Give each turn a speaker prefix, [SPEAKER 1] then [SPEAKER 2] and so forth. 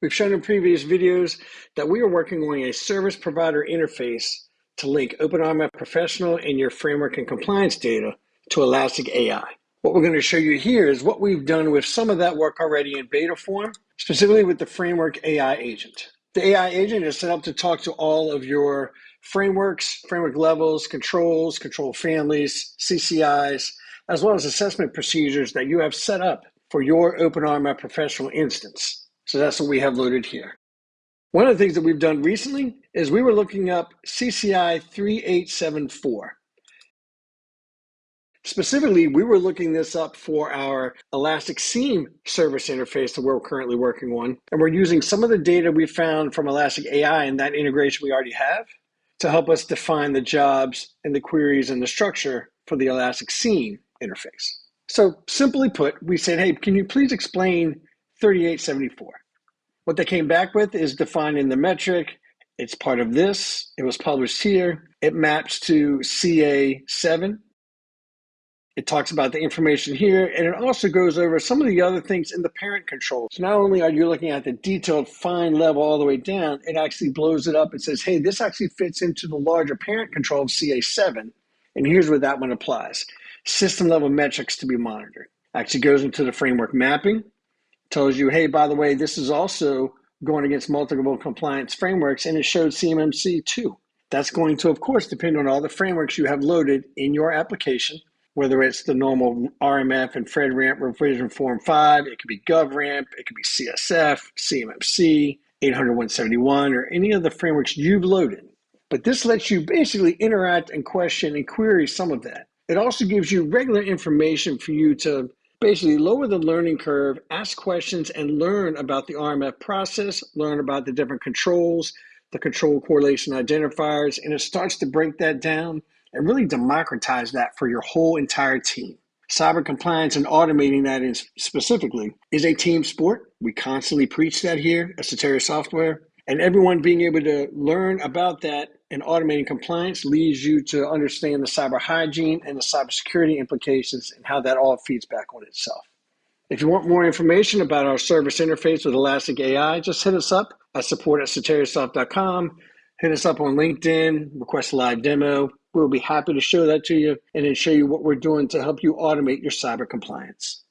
[SPEAKER 1] We've shown in previous videos that we are working on a service provider interface to link OpenRMF Professional and your framework and compliance data to Elastic AI. What we're going to show you here is what we've done with some of that work already in beta form, specifically with the Framework AI agent. The AI agent is set up to talk to all of your frameworks, framework levels, controls, control families, CCIs, as well as assessment procedures that you have set up for your OpenRMF Professional instance. So that's what we have loaded here. One of the things that we've done recently is we were looking up CCI 3874. Specifically, we were looking this up for our Elastic SIEM service interface that we're currently working on. And we're using some of the data we found from Elastic AI and that integration we already have to help us define the jobs and the queries and the structure for the Elastic SIEM interface. So simply put, we said, hey, can you please explain 3874? What they came back with is defined in the metric. It's part of this. It was published here. It maps to CA7. It talks about the information here, and it also goes over some of the other things in the parent control. So not only are you looking at the detailed fine level all the way down, it actually blows it up and says, hey, this actually fits into the larger parent control of CA7, and here's where that one applies. System level metrics to be monitored. Actually goes into the framework mapping, tells you, hey, by the way, this is also going against multiple compliance frameworks, and it showed CMMC too. That's going to, of course, depend on all the frameworks you have loaded in your application, whether it's the normal RMF and FedRAMP revision form 5, it could be GovRAMP, it could be CSF, CMMC, 800-171, or any of the frameworks you've loaded. But this lets you basically interact and question and query some of that. It also gives you regular information for you to basically lower the learning curve, ask questions, and learn about the RMF process, learn about the different controls, the control correlation identifiers, and it starts to break that down and really democratize that for your whole entire team. Cyber compliance and automating that specifically is a team sport. We constantly preach that here at Soteria Software. And everyone being able to learn about that and automating compliance leads you to understand the cyber hygiene and the cybersecurity implications and how that all feeds back on itself. If you want more information about our service interface with Elastic AI, just hit us up at support@soteriasoft.com. Hit us up on LinkedIn, request a live demo. We'll be happy to show that to you and then show you what we're doing to help you automate your cyber compliance.